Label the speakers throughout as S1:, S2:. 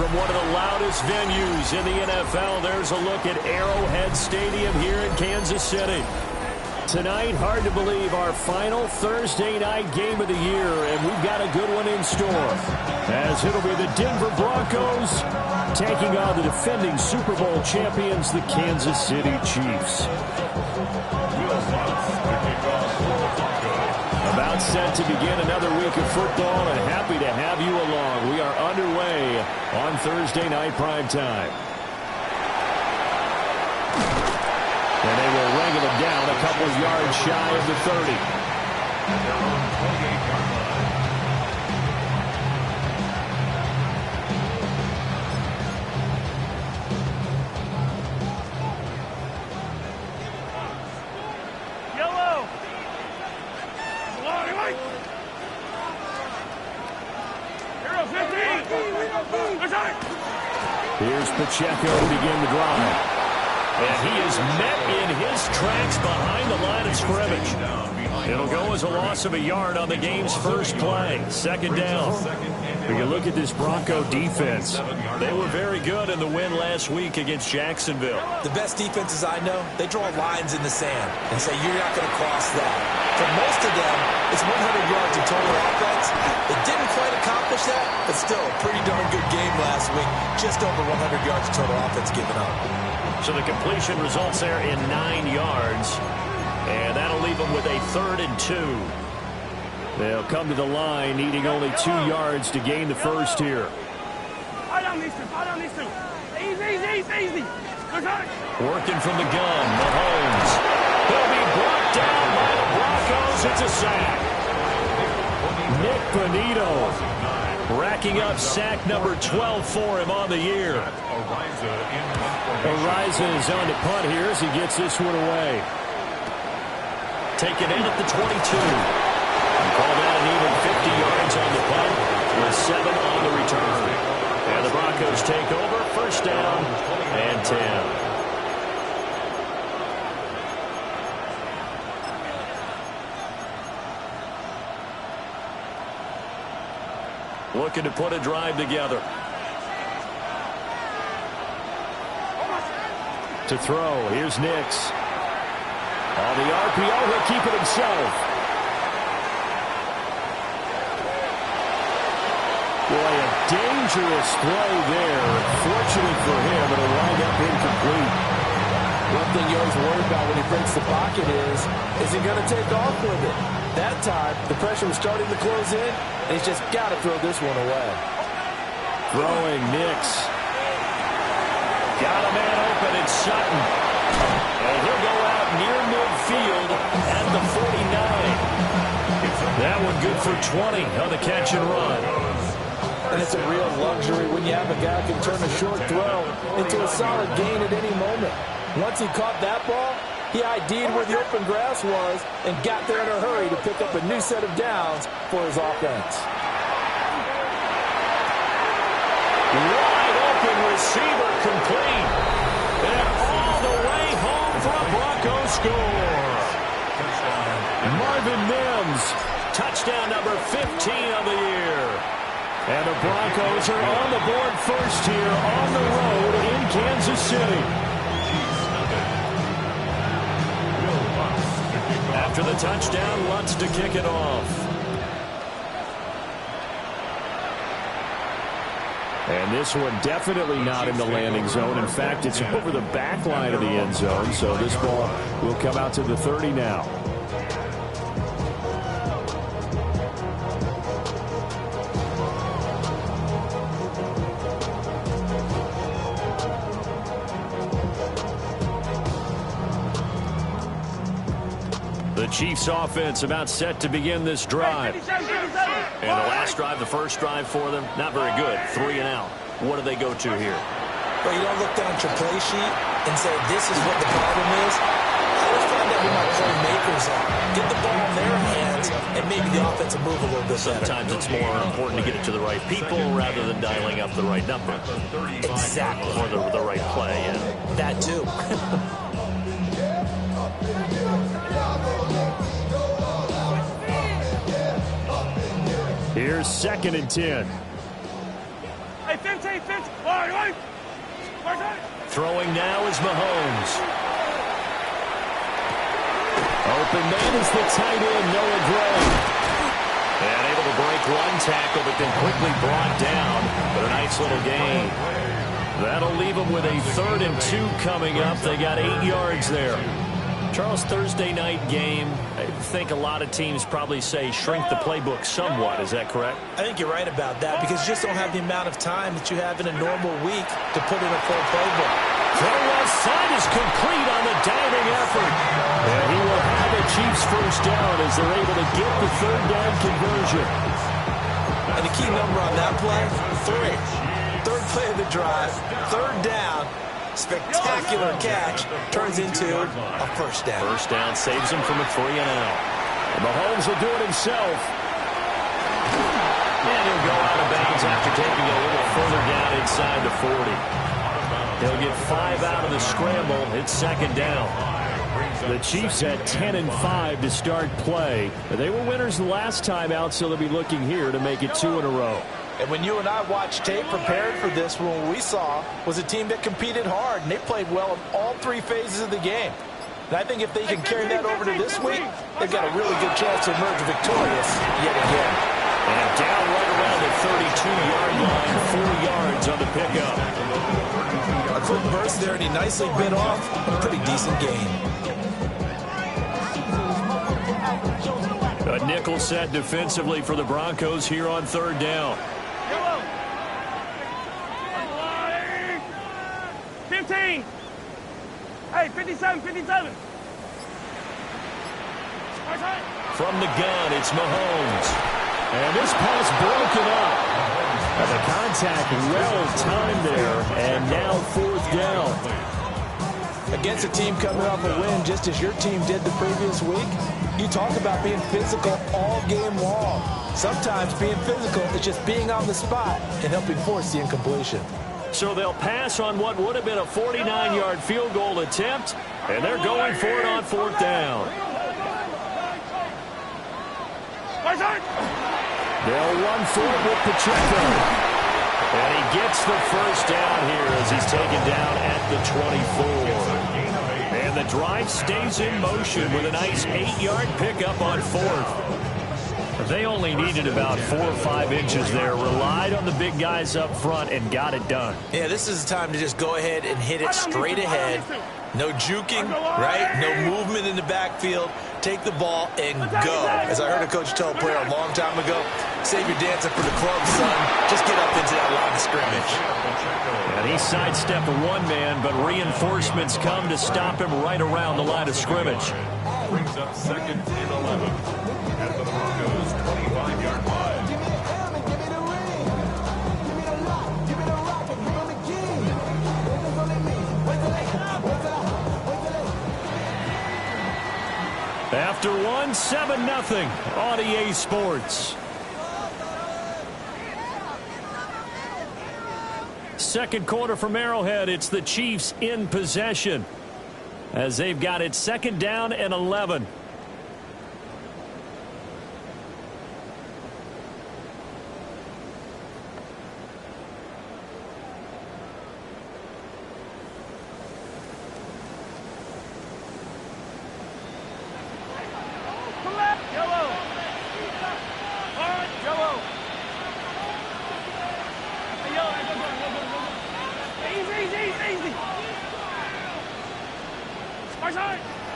S1: from one of the loudest venues in the NFL, there's a look at Arrowhead Stadium here in Kansas City. Tonight, hard to believe, our final Thursday night game of the year, and we've got a good one in store. As it'll be the Denver Broncos taking on the defending Super Bowl champions, the Kansas City Chiefs. About set to begin another week of football, and happy to have you along. We are underway on Thursday night primetime. And they will wrangle him down a couple of yards shy of the 30.
S2: Yellow.
S1: Here's Pacheco to begin the drive. And he is met in his tracks behind the line of scrimmage. It'll go as a loss of a yard on the game's first play. Second down. We can look at this Bronco defense. They were very good in the win last week against Jacksonville.
S3: The best defenses I know, they draw lines in the sand and say you're not going to cross that. For most of them, it's 100 yards in total offense. They didn't quite accomplish that, but still a pretty darn good game last week. Just over 100 yards of total offense given up.
S1: So the completion results there in 9 yards. And that'll leave them with a 3rd and 2. They'll come to the line needing only 2 yards to gain the first here.
S2: Easy.
S1: Working from the gun, Mahomes. He'll be brought down by the Broncos. It's a sack. Nick Bonito racking up sack number 12 for him on the year. Ariza is on the punt here as he gets this one away. Taken in at the 22. Call that an even 50 yards on the punt with 7 on the return. And the Broncos take over, first down and 10. Looking to put a drive together. To throw, here's Nix. On the RPO, he'll keep it himself. Boy, a dangerous throw there. Fortunate for him, it'll wind up incomplete.
S4: One thing you always worry about when he breaks the pocket is he going to take off with it? That time, the pressure was starting to close in, and he's just got to throw this one away.
S1: Throwing Nix. Got a man open, it's Sutton. And he'll go out near midfield at the 49. That one good for 20 on the catch and run.
S4: And it's a real luxury when you have a guy who can turn a short throw into a solid gain at any moment. Once he caught that ball, he ID'd where the open grass was and got there in a hurry to pick up a new set of downs for his offense.
S1: Wide open receiver complete. And all the way home for a Broncos score. Marvin Mims, touchdown number 15 of the year. And the Broncos are on the board first here on the road in Kansas City. After the touchdown, Lutz to kick it off. And this one definitely not in the landing zone. In fact, it's over the back line of the end zone. So this ball will come out to the 30 now. The Chiefs offense about set to begin this drive. And the last drive, the first drive for them, not very good. 3 and out. What do they go to here?
S3: Well, you don't look down at your play sheet and say, this is what the problem is. I always find out who my playmakers are. Get the ball in their hands, and maybe the offense will move a little bit better.
S1: Sometimes it's more important to get it to the right people rather than dialing up the right number.
S3: Exactly.
S1: Or the right play, yeah.
S3: That too.
S1: Here's 2nd and 10.
S2: Hey, 15,
S1: Throwing now is Mahomes. Open man is the tight end, Noah Gray. And able to break one tackle, but then quickly brought down. But a nice little gain. That'll leave them with a 3rd and 2 coming up. They got 8 yards there. Charles, Thursday night game, I think a lot of teams probably say shrink the playbook somewhat. Is that correct?
S3: I think you're right about that because you just don't have the amount of time that you have in a normal week to put in a full playbook.
S1: Throw left side is complete on the diving effort. And he will have the Chiefs first down as they're able to get the 3rd down conversion.
S3: And the key number on that play, 3. 3rd play of the drive, 3rd down. Spectacular catch turns into a first down.
S1: First down saves him from a 3 and out. And Mahomes will do it himself. And he'll go out of bounds after taking it a little further down inside the 40. He'll get 5 out of the scramble. It's 2nd down. The Chiefs had 10 and 5 to start play. They were winners the last time out, so they'll be looking here to make it 2 in a row.
S4: And when you and I watched tape prepared for this, what we saw was a team that competed hard, and they played well in all 3 phases of the game. And I think if they can carry that over to this week, they've got a really good chance to emerge victorious yet again.
S1: And down right around the 32-yard line, 4 yards on the pickup.
S3: A quick burst there, and he nicely bit off a pretty decent gain.
S1: A nickel set defensively for the Broncos here on 3rd down.
S2: 15. Hey, 57, 57.
S1: From the gun, it's Mahomes. And this pass broken up. And the contact well timed there. And now 4th down.
S4: Against a team coming off a win just as your team did the previous week, you talk about being physical all game long. Sometimes being physical is just being on the spot and helping force the incompletion.
S1: So they'll pass on what would have been a 49-yard field goal attempt, and they're going for it on 4th down. They'll run for it with Pacheco. And he gets the first down here as he's taken down at the 24. And the drive stays in motion with a nice 8-yard pickup on 4th. They only needed about 4 or 5 inches there, relied on the big guys up front, and got it done.
S3: Yeah, this is the time to just go ahead and hit it straight ahead. No juking, right? No movement in the backfield. Take the ball and go. As I heard a coach tell a player a long time ago, save your dancing for the club, son. Just get up into that line of scrimmage.
S1: And he sidestepped one man, but reinforcements come to stop him right around the line of scrimmage.
S5: Brings up 2nd and 11 at the Broncos' 25-yard line.
S1: After one, 7-0 on EA Sports. Second quarter from Arrowhead. It's the Chiefs in possession as they've got it 2nd down and 11.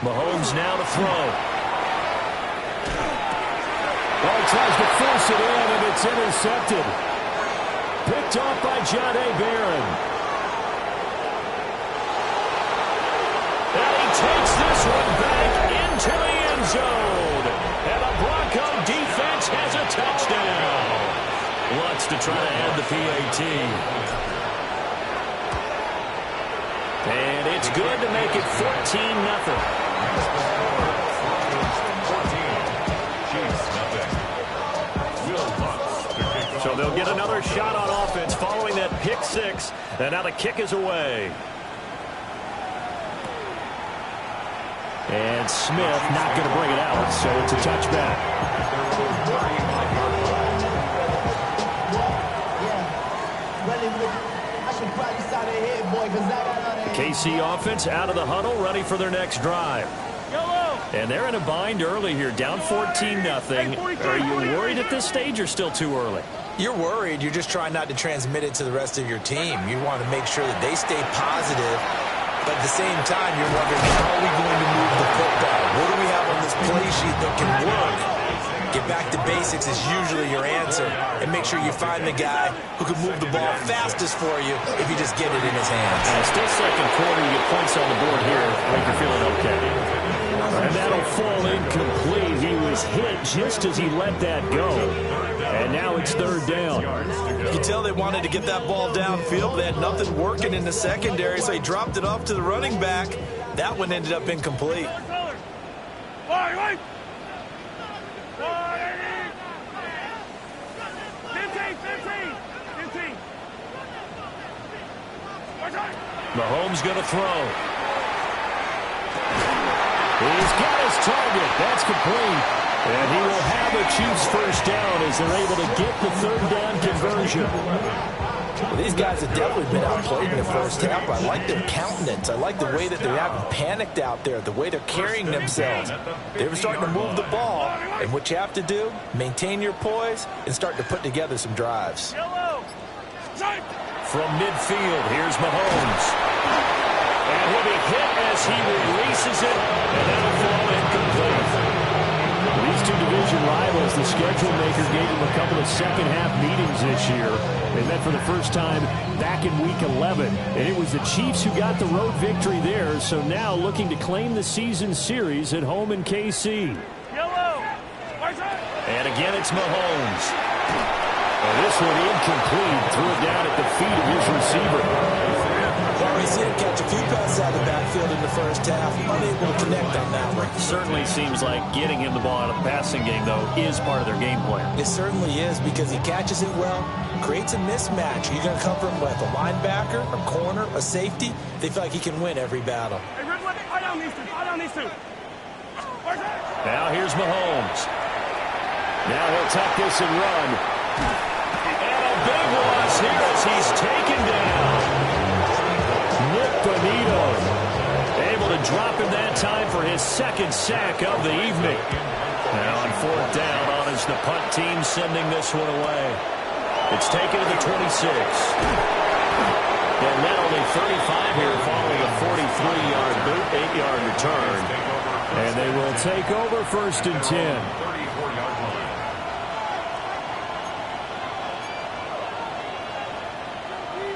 S1: Mahomes now to throw.
S2: Ball tries to force it in, and it's intercepted. Picked off by Jahdae Barron.
S1: And he takes this one back into the end zone. And the Bronco defense has a touchdown. Wants to try to add the PAT. And it's good to make it 14-0. So they'll get another shot on offense following that pick 6. And now the kick is away. And Smith not going to bring it out, so it's a touchback. KC offense out of the huddle, ready for their next drive. And they're in a bind early here, down 14-0. Are you worried at this stage or still too early?
S3: You're worried. You're just trying not to transmit it to the rest of your team. You want to make sure that they stay positive. But at the same time, you're wondering, how are we going to move the football? What do we have on this play sheet that can work? Get back to basics is usually your answer. And make sure you find the guy who can move the ball fastest for you if you just get it in his hands.
S1: Still second quarter, you get points on the board here. I think you're feeling okay. And that'll fall incomplete. He was hit just as he let that go. And now it's third down.
S3: You can tell they wanted to get that ball downfield. They had nothing working in the secondary, so he dropped it off to the running back. That one ended up incomplete.
S1: Mahomes going to throw. He's got his target. That's complete. And he will have a Chiefs first down as they're able to get the third down conversion.
S3: Well, these guys have definitely been outplayed in the first half. I like their countenance. I like the way that they haven't panicked out there, the way they're carrying themselves. They were starting to move the ball. And what you have to do, maintain your poise and start to put together some drives.
S1: From midfield, here's Mahomes. And he'll be hit as he releases it, and that'll fall incomplete. These two division rivals, the schedule maker gave them a couple of second-half meetings this year. They met for the first time back in Week 11, and it was the Chiefs who got the road victory there, so now looking to claim the season series at home in KC. And again, it's Mahomes. And this one incomplete, threw it down at the feet of his receiver.
S3: Well, we see him catch a few passes out of the backfield in the first half. Unable to connect on that one.
S1: Certainly seems like getting him the ball out of the passing game, though, is part of their game plan.
S3: It certainly is because he catches it well, creates a mismatch. You're going to cover him with a linebacker, a corner, a safety. They feel like he can win every battle.
S1: Now here's Mahomes. Now he'll tuck this and run. And a big loss here as he's taken down. Nick Bonito able to drop him that time for his second sack of the evening. Now on fourth down, on is the punt team sending this one away. It's taken to the 26. And then only 35 here following a 43-yard boot, 8-yard return. And they will take over first and 10.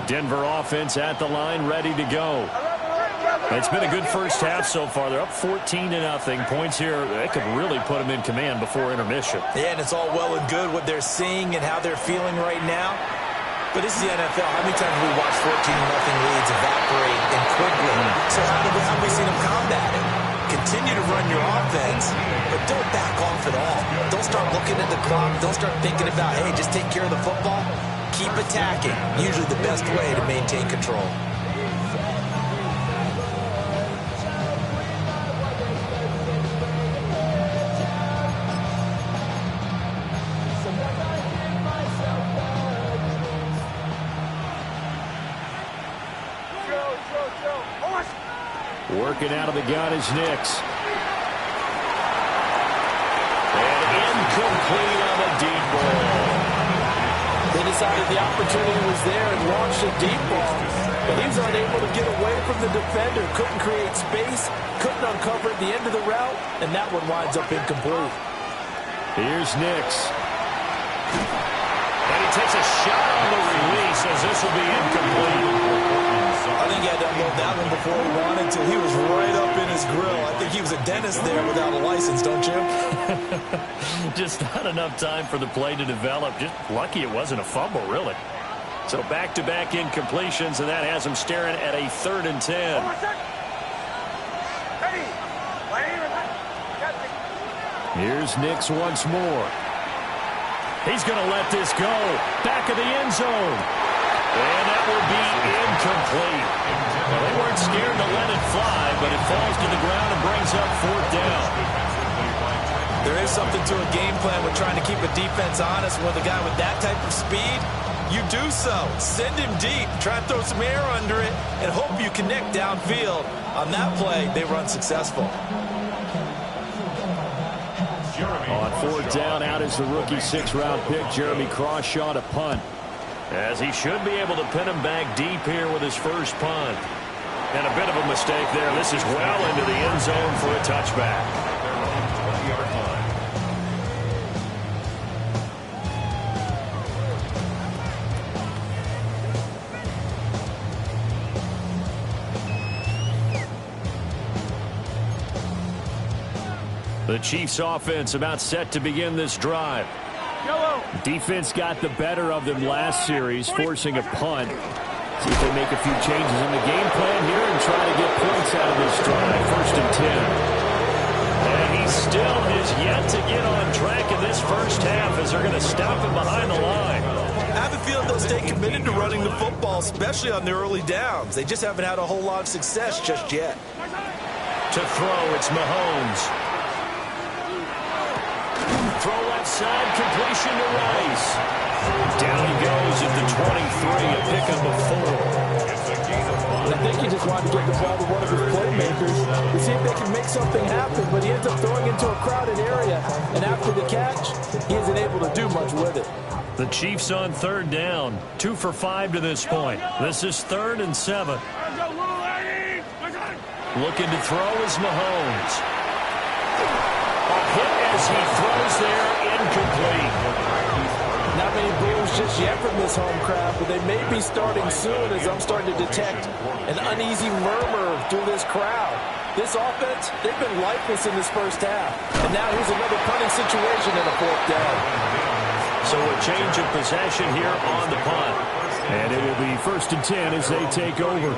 S1: Denver offense at the line, ready to go. It's been a good first half so far. They're up 14-0. Points here, they could really put them in command before intermission.
S3: Yeah, and it's all well and good what they're seeing and how they're feeling right now. But this is the NFL. How many times have we watched 14-0 leads evaporate and quickly? So how have we seen them combat it? Continue to run your offense, but don't back off at all. Don't start looking at the clock. Don't start thinking about, hey, just take care of the football. Keep attacking. Usually the best way to maintain control.
S1: Working out of the gun is Nix. And incomplete on the deep ball.
S4: They decided the opportunity was there and launched a deep ball. But he was unable to get away from the defender. Couldn't create space. Couldn't uncover at the end of the route. And that one winds up incomplete.
S1: Here's Nix. And he takes a shot on the release as this will be incomplete.
S3: I think he had to unload that one before he wanted to. He was right up in his grill. I think he was a dentist there without a license, don't you?
S1: Just not enough time for the play to develop. Just lucky it wasn't a fumble, really. So back-to-back incompletions, and that has him staring at a 3rd and 10. Here's Nix once more. He's going to let this go. Back of the end zone. And that will be incomplete. Well, they weren't scared to let it fly, but it falls to the ground and brings up 4th down.
S3: There is something to a game plan with trying to keep a defense honest with a guy with that type of speed. You do so. Send him deep. Try to throw some air under it and hope you connect downfield. On that play, they were unsuccessful.
S1: On fourth down, out is the rookie sixth-round pick, Jeremy Crawshaw, to punt. As he should be able to pin him back deep here with his first punt. And a bit of a mistake there. This is well into the end zone for a touchback.
S5: 20-yard line.
S1: The Chiefs offense about set to begin this drive. Defense got the better of them last series, forcing a punt. See if they make a few changes in the game plan here and try to get points out of this drive. First and 10. And he still has yet to get on track in this first half as they're going to stop him behind the line.
S3: I have a feeling they'll stay committed to running the football, especially on the early downs. They just haven't had a whole lot of success just yet.
S1: To throw, it's Mahomes. Throw left side, completion to Rice. Down he goes at the 23, a pickup of 4.
S4: And I think he just wanted to get the ball to one of his playmakers to see if they can make something happen, but he ends up throwing into a crowded area, and after the catch, he isn't able to do much with it.
S1: The Chiefs on third down, 2 for 5 to this point. This is 3rd and 7. Looking to throw is Mahomes. A hit as he throws there, incomplete.
S4: Not many boos just yet from this home crowd, but they may be starting soon as I'm starting to detect an uneasy murmur through this crowd. This offense, they've been lifeless in this first half. And now here's another punting situation in a fourth down.
S1: So a change of possession here on the punt. And it will be 1st and 10 as they take over.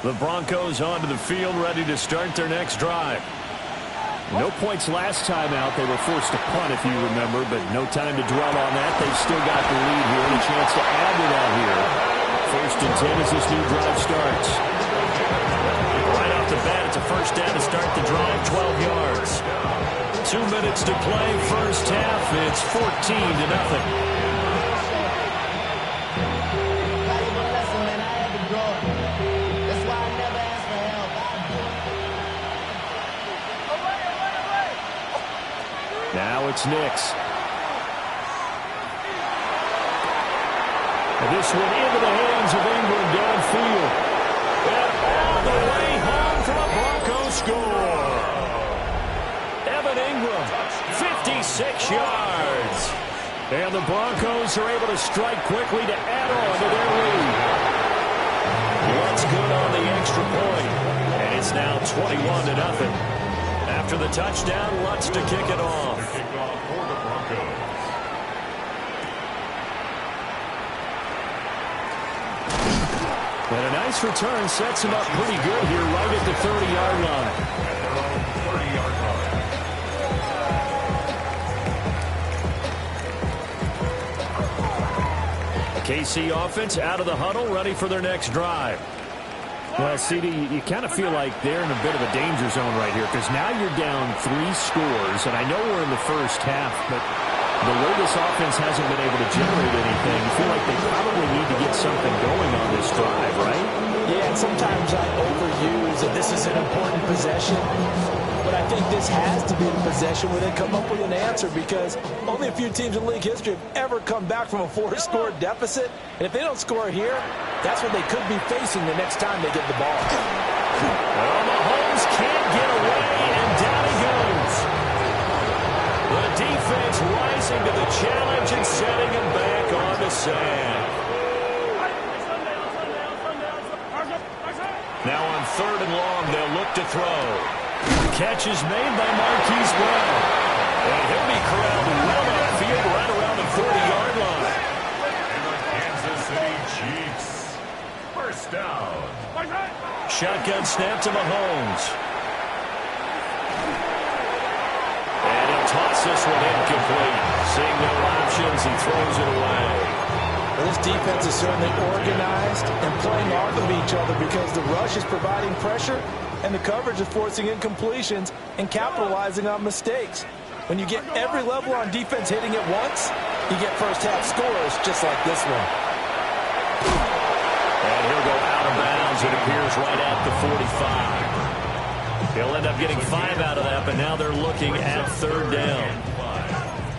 S1: The Broncos onto the field, ready to start their next drive. No points last time out. They were forced to punt, if you remember, but no time to dwell on that. They've still got the lead here and a chance to add to that here. 1st and 10 as this new drive starts. Right off the bat, it's a first down to start the drive, 12 yards. 2 minutes to play, first half. It's 14-0. Now it's Nix. And this one into the hands of Ingram downfield. And all the way home for a Broncos score. Evan Ingram, 56 yards. And the Broncos are able to strike quickly to add on to their lead. What's good on the extra point? And it's now 21-0. After the touchdown, Lutz to kick it off.
S5: Kickoff for the Broncos.
S1: And a nice return sets him up pretty good here right at the 30-yard line.
S5: At their own 30-yard line.
S1: The KC offense out of the huddle, ready for their next drive. Well, CD, you kind of feel like they're in a bit of a danger zone right here because now you're down 3 scores, and I know we're in the first half, but the way this offense hasn't been able to generate anything, you feel like they probably need to get something going on this drive, right?
S4: Yeah, and sometimes I overuse that this is an important possession, but I think this has to be the possession where they come up with an answer because only a few teams in league history have ever come back from a 4-score deficit, and if they don't score here, that's what they could be facing the next time they get the ball.
S1: Well, Mahomes can't get away, and down he goes. The defense rising to the challenge and setting him back on the sand. Now on 3rd and long, they'll look to throw. Catch is made by Marquise Brown. And he'll be corralled well upfield right around the 40-yard line.
S5: And the Kansas City Chiefs. First down.
S1: Shotgun snap to Mahomes. And he'll toss this one incomplete. Seeing no options, he throws it away.
S4: Well, this defense is certainly organized and playing off of each other because the rush is providing pressure, and the coverage is forcing incompletions and capitalizing on mistakes. When you get every level on defense hitting at once, you get first-half scores just like this one.
S1: And he'll go out of bounds. It appears right at the 45. He'll end up getting 5 out of that, but now they're looking at third down.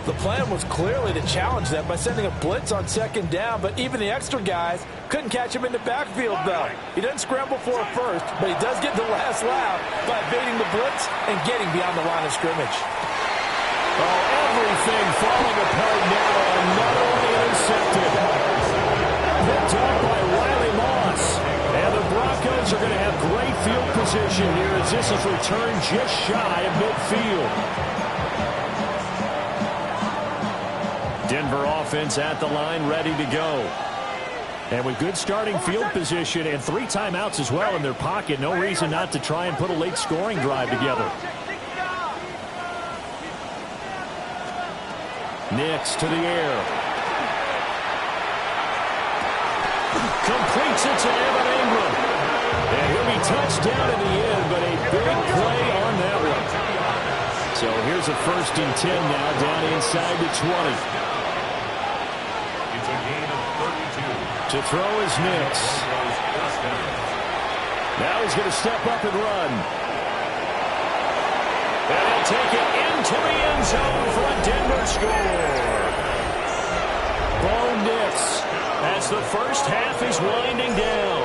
S4: The plan was clearly to challenge them by sending a blitz on second down, but even the extra guys couldn't catch him in the backfield, though. He doesn't scramble for it first, but he does get the last laugh by evading the blitz and getting beyond the line of scrimmage.
S2: Oh, everything falling apart now. Another one intercepted. Picked up by Riley Moss. And the Broncos are going to have great field position here as this is returned just shy of midfield.
S1: Denver offense at the line, ready to go.
S2: And with good starting field position and 3 timeouts as well in their pocket, no reason not to try and put a late scoring drive together. Nix to the air.
S1: Completes it to Evan Ingram.
S2: And he'll be touched down in the end, but a big play on that one. So here's a 1st and 10 now down inside the 20.
S5: It's a gain of 32.
S2: To throw is Nix. Now he's going to step up and run.
S1: And he'll take it into the end zone for a Denver score.
S2: Bo Nix.
S1: As the first half is winding down.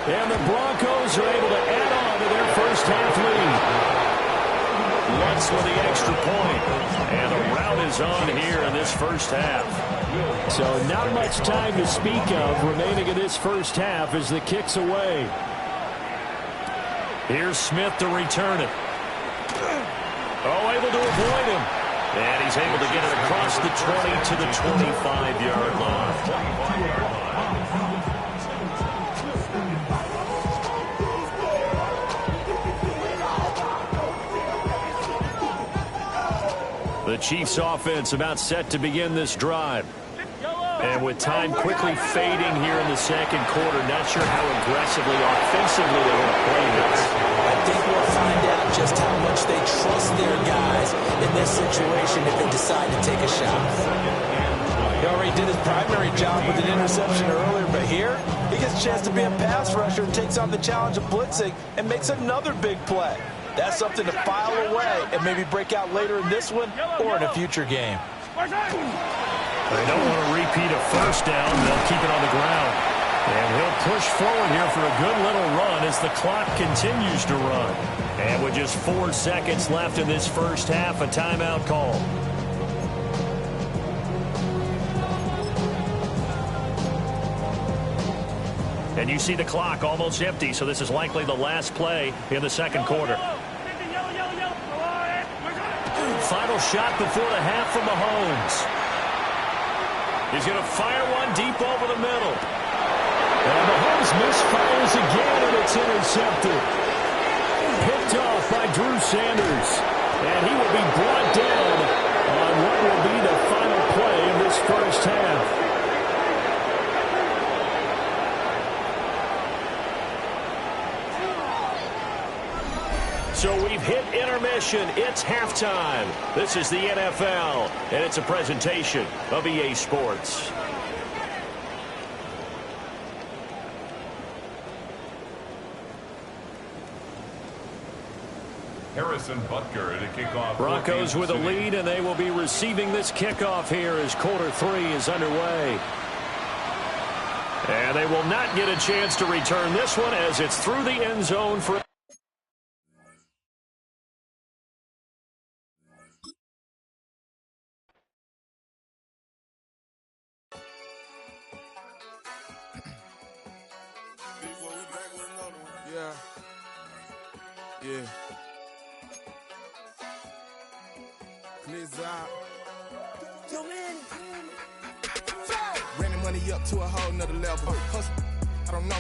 S2: And the Broncos are able to add on to their first half lead.
S1: Lutz with the extra point. And a rout is on here in this first half.
S2: So not much time to speak of remaining in this first half as the kick's away.
S1: Here's Smith to return it. Oh, able to avoid him. And he's able to get it across the 20 to the 25-yard line. The Chiefs offense about set to begin this drive. And with time quickly fading here in the second quarter, not sure how aggressively, offensively they want to play this.
S3: I think we'll find out just how much they trust their guys in this situation if they decide to take a shot.
S4: He already did his primary job with an interception earlier, but here he gets a chance to be a pass rusher and takes on the challenge of blitzing and makes another big play. That's something to file away and maybe break out later in this one or in a future game.
S1: They don't want to repeat a first down. They'll keep it on the ground. And he'll push forward here for a good little run as the clock continues to run. And with just 4 seconds left in this first half, a timeout call. And you see the clock almost empty, so this is likely the last play in the second quarter. Final shot before the half from Mahomes. He's going to fire one deep over the middle.
S2: And Mahomes misfires again, and it's intercepted. Picked off by Drew Sanders. And he will be brought down on what will be the final play of this first half.
S1: So we've hit intermission. It's halftime. This is the NFL, and it's a presentation of EA Sports.
S5: Harrison Butker to kick off.
S1: Broncos with a lead, and they will be receiving this kickoff here as quarter 3 is underway. And they will not get a chance to return this one as it's through the end zone for...
S6: Yeah. Clears out. Running money up to a whole nother level. Hustle, I don't know.